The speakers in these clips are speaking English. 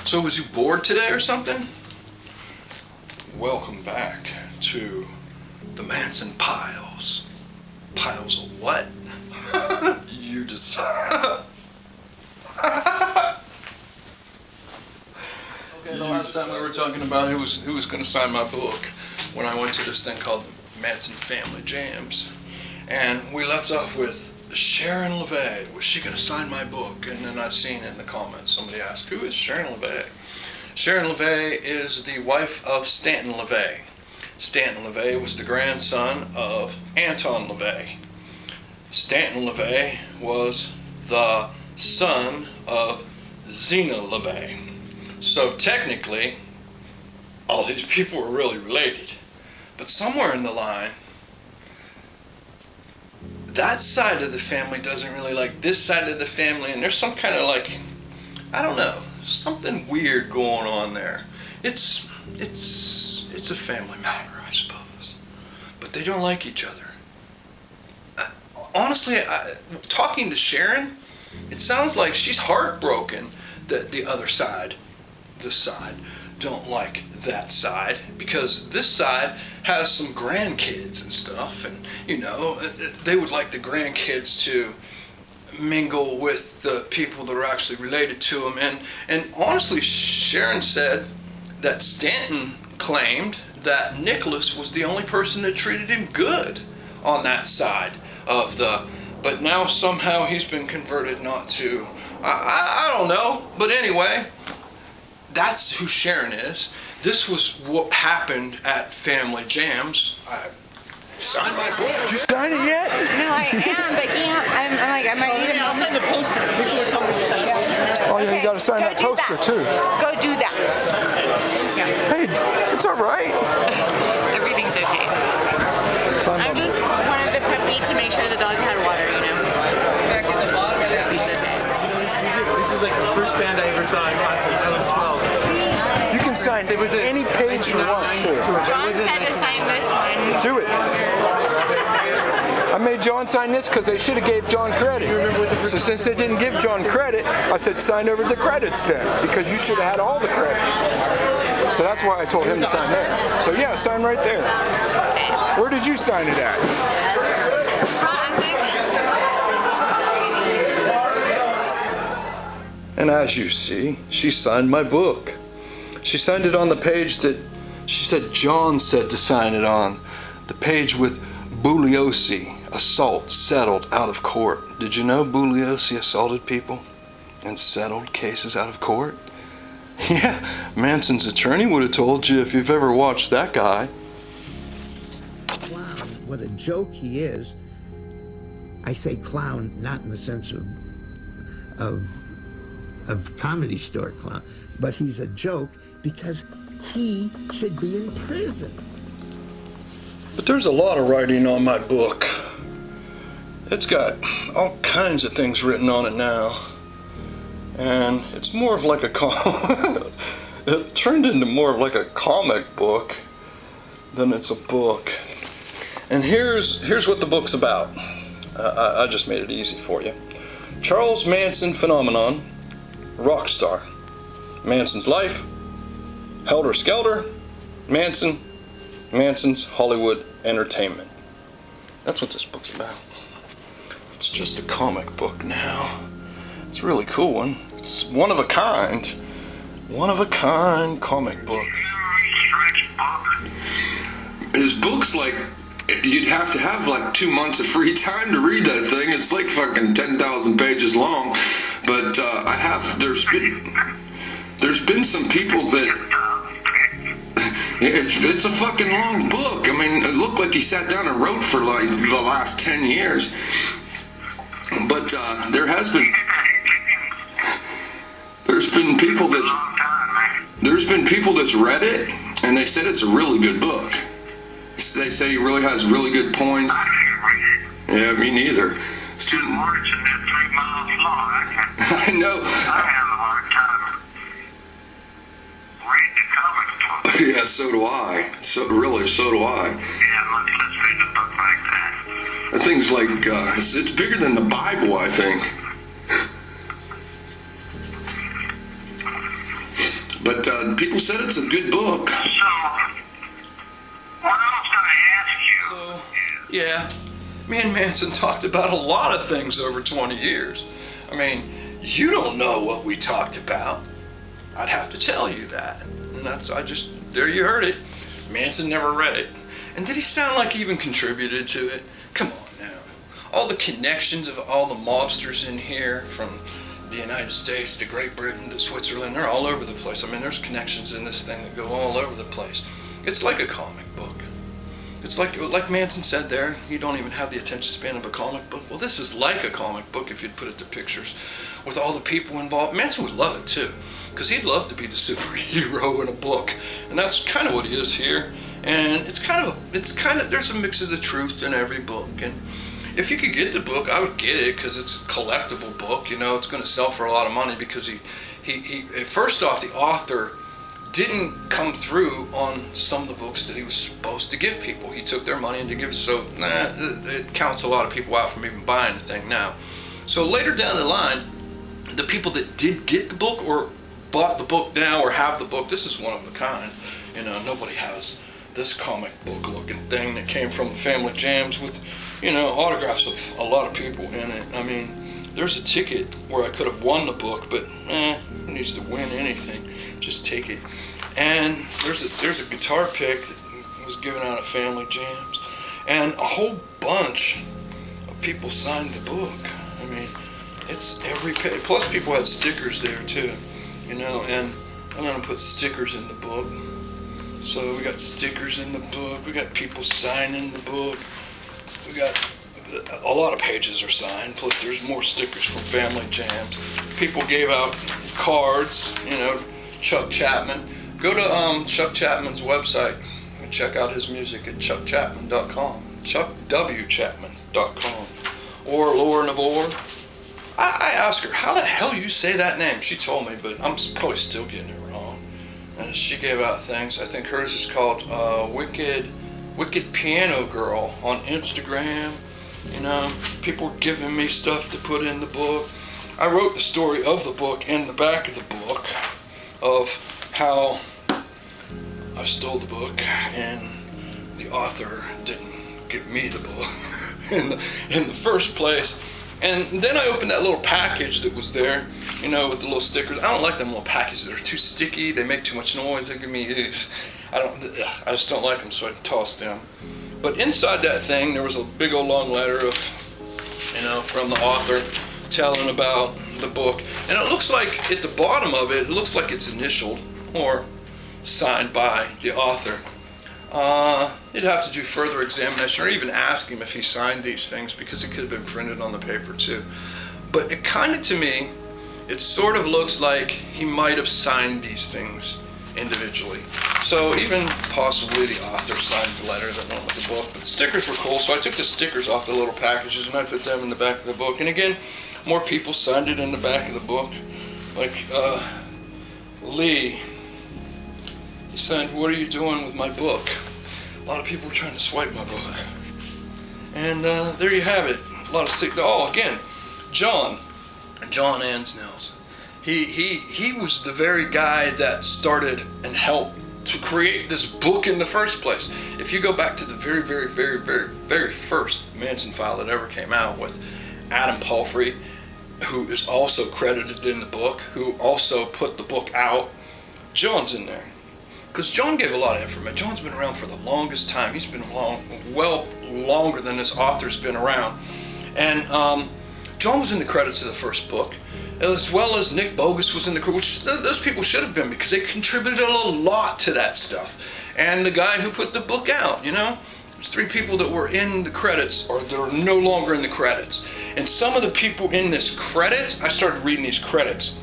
So was you bored today or something? Welcome back to the Manson Piles. Piles of what? You just... Okay, the last time we were talking about who was going to sign my book when I went to this thing called Manson Family Jams. And we left off with Sharon Lavey. Was she going to sign my book? And then I seen in the comments somebody asked, who is Sharon Lavey? Sharon Lavey is the wife of Stanton Lavey. Stanton Lavey was the grandson of Anton Lavey. Stanton Lavey was the son of Zena Lavey. So technically, all these people were really related. But somewhere in the line, that side of the family doesn't really like this side of the family, and there's some kind of like, I don't know, something weird going on there. It's a family matter, I suppose. But they don't like each other. Honestly, talking to Sharon, it sounds like she's heartbroken that the other side, this side, don't like that side, because this side has some grandkids and stuff, and you know, they would like the grandkids to mingle with the people that are actually related to them. And honestly, Sharon said that Stanton claimed that Nicholas was the only person that treated him good on that side of the, but now somehow he's been converted not to. I don't know, but anyway, that's who Sharon is. This was what happened at Family Jams. I signed my book. Did you sign it yet? No, I am, but I'm like, I might need a I'll moment. send the poster. People are telling me to send it. Oh yeah, you gotta sign that poster too. Go do that. Hey, it's all right. Everything's okay. Sign I'm my just wanted the puppy to make sure the dog had water, you know. Back at the bottom of that. He's okay. This was like the first band I ever saw in concert. I was 12. You can sign any page you want to. John said to sign this one. Do it. I made John sign this because they should have gave John credit. So since they didn't give John credit, I said sign over the credits then, because you should have had all the credit. So that's why I told him to sign there. So yeah, sign right there. Where did you sign it at? And as you see, she signed my book. She signed it on the page that she said John said to sign it on. The page with Bugliosi, assault settled out of court. Did you know Bugliosi assaulted people and settled cases out of court? Yeah, Manson's attorney would have told you if you've ever watched that guy. Clown, what a joke he is. I say clown not in the sense of comedy store clown, but he's a joke because he should be in prison. But there's a lot of writing on my book. It's got all kinds of things written on it now. And it's more of like a it turned into more of like a comic book than it's a book. And here's what the book's about. I just made it easy for you. Charles Manson phenomenon, rock star. Manson's life, Helter Skelter, Manson's Hollywood entertainment. That's what this book's about. It's just a comic book now. It's a really cool one. It's one of a kind comic book. His book's like, you'd have to have like 2 months of free time to read that thing. It's like fucking 10,000 pages long. But there's been some people that, it's a fucking long book. I mean, it looked like he sat down and wrote for like the last 10 years. But there's been people that's read it, and they said it's a really good book. They say he really has really good points. Yeah, me neither. It's too... Words and they're 3 miles long. I know. I have a hard time reading the comic book. Yeah, so do I. So do I. Yeah, let's read a book like that. That thing's like, it's bigger than the Bible, I think. But people said it's a good book. So, what I was going to ask you So, yeah, me and Manson talked about a lot of things over 20 years. I mean, you don't know what we talked about. I'd have to tell you that. And there you heard it. Manson never read it. And did he sound like he even contributed to it? Come on now. All the connections of all the mobsters in here, from the United States to Great Britain to Switzerland, they're all over the place. I mean, there's connections in this thing that go all over the place. It's like a comic book. It's like Manson said there, you don't even have the attention span of a comic book. Well, this is like a comic book if you'd put it to pictures with all the people involved. Manson would love it too, because he'd love to be the superhero in a book. And that's kind of what he is here. And it's kind of, there's a mix of the truth in every book. And if you could get the book, I would get it, because it's a collectible book. You know, it's going to sell for a lot of money, because he first off, the author didn't come through on some of the books that he was supposed to give people. He took their money and didn't give it, so it counts a lot of people out from even buying the thing now. So later down the line, the people that did get the book or bought the book now or have the book, this is one of a kind. You know, nobody has this comic book looking thing that came from the Family Jams with, you know, autographs of a lot of people in it. I mean, there's a ticket where I could have won the book, but who needs to win anything? Just take it. And there's a guitar pick that was given out at Family Jams, and a whole bunch of people signed the book. I mean, it's every page. Plus, people had stickers there too, you know. And I'm gonna put stickers in the book. So we got stickers in the book. We got people signing the book. We got a lot of pages are signed. Plus, there's more stickers from Family Jams. People gave out cards, you know. Chuck Chapman. Go to Chuck Chapman's website and check out his music at chuckchapman.com. chuckwchapman.com. Or Laura Navor. I asked her, how the hell you say that name? She told me, but I'm probably still getting it wrong. And she gave out things. I think hers is called Wicked Piano Girl on Instagram. You know, people were giving me stuff to put in the book. I wrote the story of the book in the back of the book, of how I stole the book and the author didn't give me the book in the first place. And then I opened that little package that was there, you know, with the little stickers. I don't like them little packages. They're too sticky. They make too much noise. They give me I just don't like them, so I tossed them. But inside that thing, there was a big old long letter of, you know, from the author telling about the book. And it looks like at the bottom of it, it looks like it's initialed or signed by the author. You'd have to do further examination or even ask him if he signed these things, because it could have been printed on the paper too. But it kind of, to me, it sort of looks like he might have signed these things individually. So even possibly the author signed the letter that went with the book. But the stickers were cool, so I took the stickers off the little packages and I put them in the back of the book. And again, more people signed it in the back of the book. Like Lee, he signed, "What are you doing with my book?" A lot of people were trying to swipe my book. And there you have it. A lot of stickers. Oh, again, John Ansnell's. He was the very guy that started and helped to create this book in the first place. If you go back to the very, very, very, very, very first Manson file that ever came out with Adam Palfrey, who is also credited in the book, who also put the book out, John's in there. Because John gave a lot of information. John's been around for the longest time. He's been well longer than this author's been around. And John was in the credits of the first book, as well as Nick Bogus was in the credits, which those people should have been, because they contributed a lot to that stuff. And the guy who put the book out, you know, there's 3 people that were in the credits, or they're no longer in the credits. And some of the people in this credits, I started reading these credits,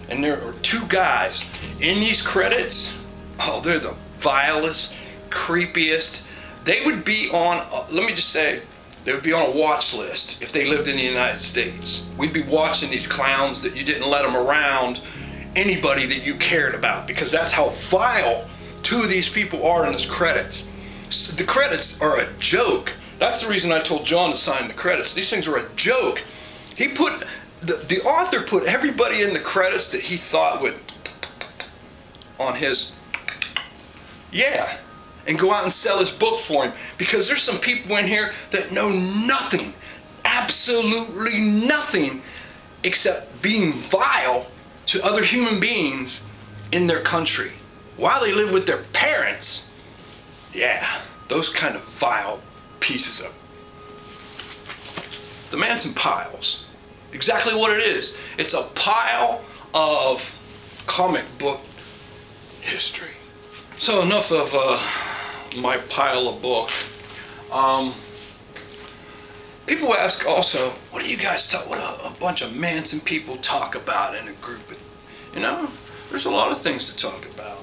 and there are 2 guys in these credits. Oh, they're the vilest, creepiest. They would be on, let me just say, they would be on a watch list if they lived in the United States. We'd be watching these clowns that you didn't let them around anybody that you cared about, because that's how vile 2 of these people are in his credits. The credits are a joke. That's the reason I told John to sign the credits. These things are a joke. He put, the author put everybody in the credits that he thought would on his, yeah, and go out and sell his book for him. Because there's some people in here that know nothing, absolutely nothing, except being vile to other human beings in their country while they live with their parents. Yeah, those kind of vile pieces of the Manson piles. Exactly what it is. It's a pile of comic book history. So enough of my pile of book. People ask also, what do you guys talk? What a bunch of Manson people talk about in a group? You know, there's a lot of things to talk about.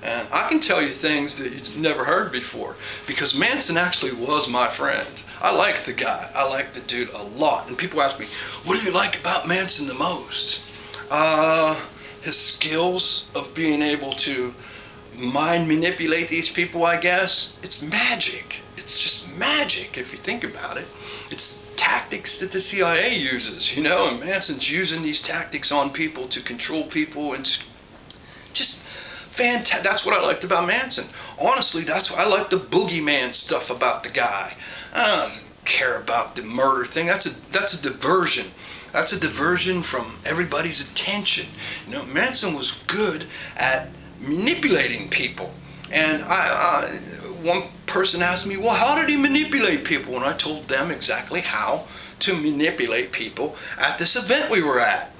And I can tell you things that you've never heard before, because Manson actually was my friend. I like the guy. I like the dude a lot. And people ask me, what do you like about Manson the most? His skills of being able to mind manipulate these people, I guess. It's magic. It's just magic if you think about it. It's tactics that the CIA uses, you know, and Manson's using these tactics on people to control people, and just fantastic. That's what I liked about Manson. Honestly, that's why I like the boogeyman stuff about the guy. I don't care about the murder thing. That's a diversion. That's a diversion from everybody's attention. You know, Manson was good at manipulating people. And one person asked me, well, how did he manipulate people? And I told them exactly how to manipulate people at this event we were at.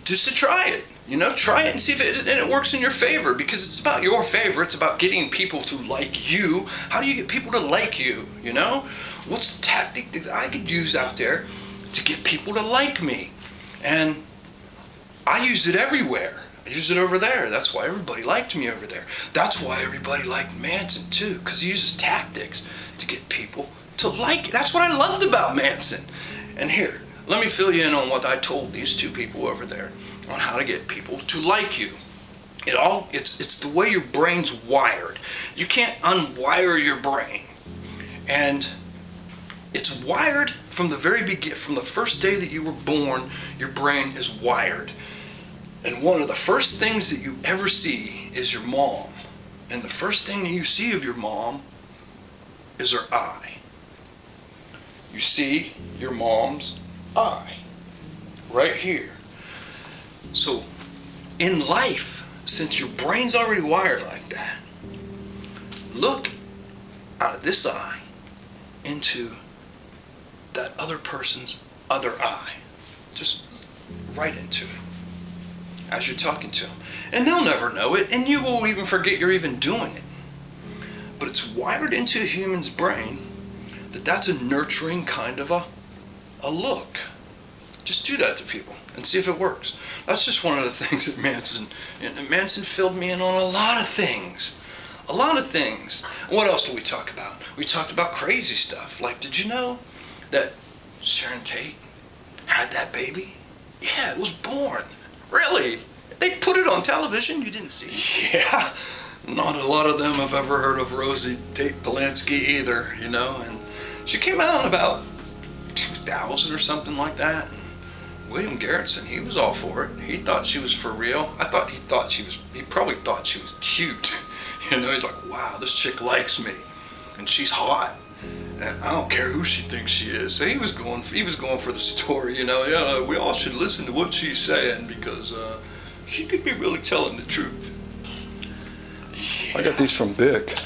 Just to try it. You know, try it and see if it works in your favor, because it's about your favor. It's about getting people to like you. How do you get people to like you, you know? What's the tactic that I could use out there to get people to like me? And I use it everywhere. I use it over there. That's why everybody liked me over there. That's why everybody liked Manson too, because he uses tactics to get people to like it. That's what I loved about Manson. And here, let me fill you in on what I told these two people over there on how to get people to like you. It's the way your brain's wired. You can't unwire your brain. And it's wired from the very beginning, from the first day that you were born. Your brain is wired. And one of the first things that you ever see is your mom. And the first thing that you see of your mom is her eye. You see your mom's eye right here. So in life, since your brain's already wired like that, look out of this eye into that other person's other eye. Just right into it as you're talking to them. And they'll never know it, and you will even forget you're even doing it. But it's wired into a human's brain that that's a nurturing kind of a look. Just do that to people and see if it works. That's just one of the things that Manson filled me in on a lot of things. A lot of things. What else did we talk about? We talked about crazy stuff. Like, did you know that Sharon Tate had that baby? Yeah, it was born. Really? They put it on television? You didn't see it? Yeah. Not a lot of them have ever heard of Rosie Tate Polanski either, you know. And she came out in about 2000 or something like that. William Garrison, he was all for it. He thought she was for real. He probably thought she was cute. You know, he's like, wow, this chick likes me. And she's hot. And I don't care who she thinks she is. So he was going for the story, you know. Yeah, we all should listen to what she's saying, because she could be really telling the truth. Yeah. I got these from Bic.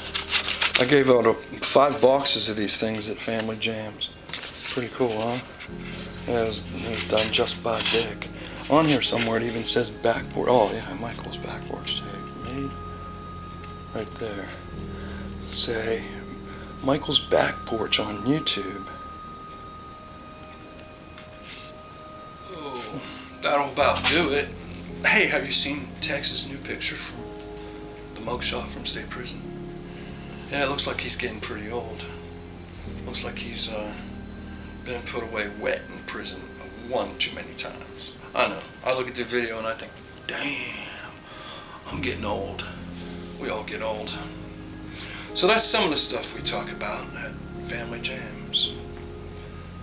I gave out 5 boxes of these things at Family Jams. Pretty cool, huh? Yeah, it was done just by Bic. On here somewhere it even says the back porch. Oh yeah, Michael's back porch tag made right there. Say Michael's back porch on YouTube. Oh, that'll about do it. Hey, have you seen Tex's new picture from the mugshot from state prison? Yeah, it looks like he's getting pretty old. Looks like he's been put away wet in prison one too many times. I know. I look at the video and I think, damn, I'm getting old. We all get old. So that's some of the stuff we talk about at Family Jams.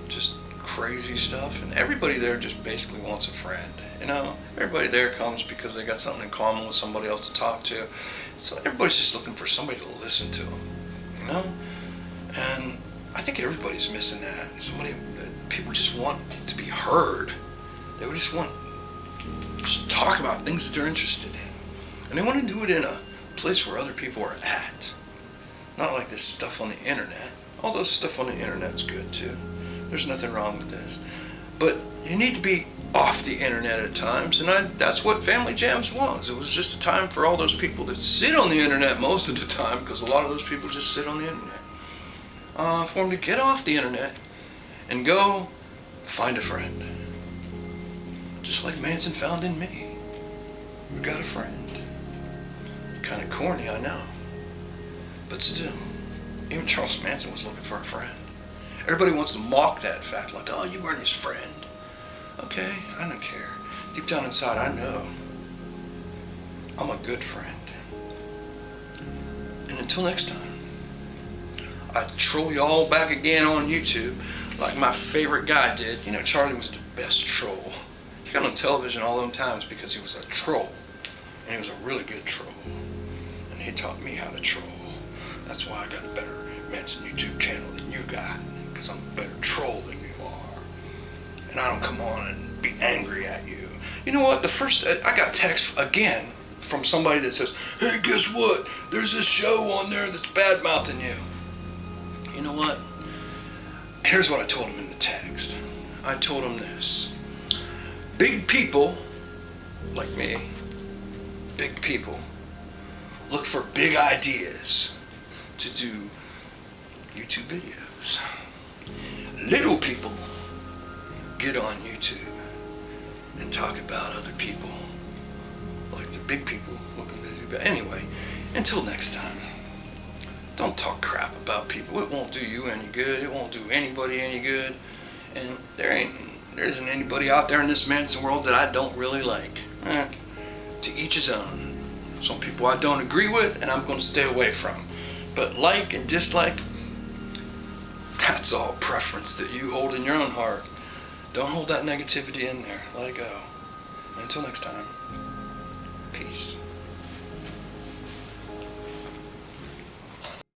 Just crazy stuff, and everybody there just basically wants a friend. You know, everybody there comes because they got something in common with somebody else to talk to. So everybody's just looking for somebody to listen to them, you know? And I think everybody's missing that. People just want to be heard. They would just want to talk about things that they're interested in. And they want to do it in a place where other people are at. Not like this stuff on the internet. Although stuff on the internet's good too. There's nothing wrong with this. But you need to be off the internet at times, and that's what Family Jams was. It was just a time for all those people that sit on the internet most of the time, because a lot of those people just sit on the internet. For them to get off the internet and go find a friend. Just like Manson found in me. We got a friend. Kind of corny, I know. But still, even Charles Manson was looking for a friend. Everybody wants to mock that fact, like, oh, you weren't his friend. Okay, I don't care. Deep down inside, I know I'm a good friend. And until next time, I troll you all back again on YouTube like my favorite guy did. You know, Charlie was the best troll. He got on television all them times because he was a troll. And he was a really good troll. And he taught me how to troll. That's why I got a better Manson YouTube channel than you got. Because I'm a better troll than you are. And I don't come on and be angry at you. You know what? I got text again from somebody that says, hey, guess what? There's this show on there that's bad-mouthing you. You know what? Here's what I told him in the text. I told him this. Big people, like me, big people, look for big ideas to do YouTube videos. Little people get on YouTube and talk about other people, like the big people looking to do. But anyway, until next time, don't talk crap about people. It won't do you any good. It won't do anybody any good. And there isn't anybody out there in this Manson world that I don't really like. To each his own. Some people I don't agree with and I'm going to stay away from. But like and dislike, that's all preference that you hold in your own heart. Don't hold that negativity in there. Let it go. And until next time, peace.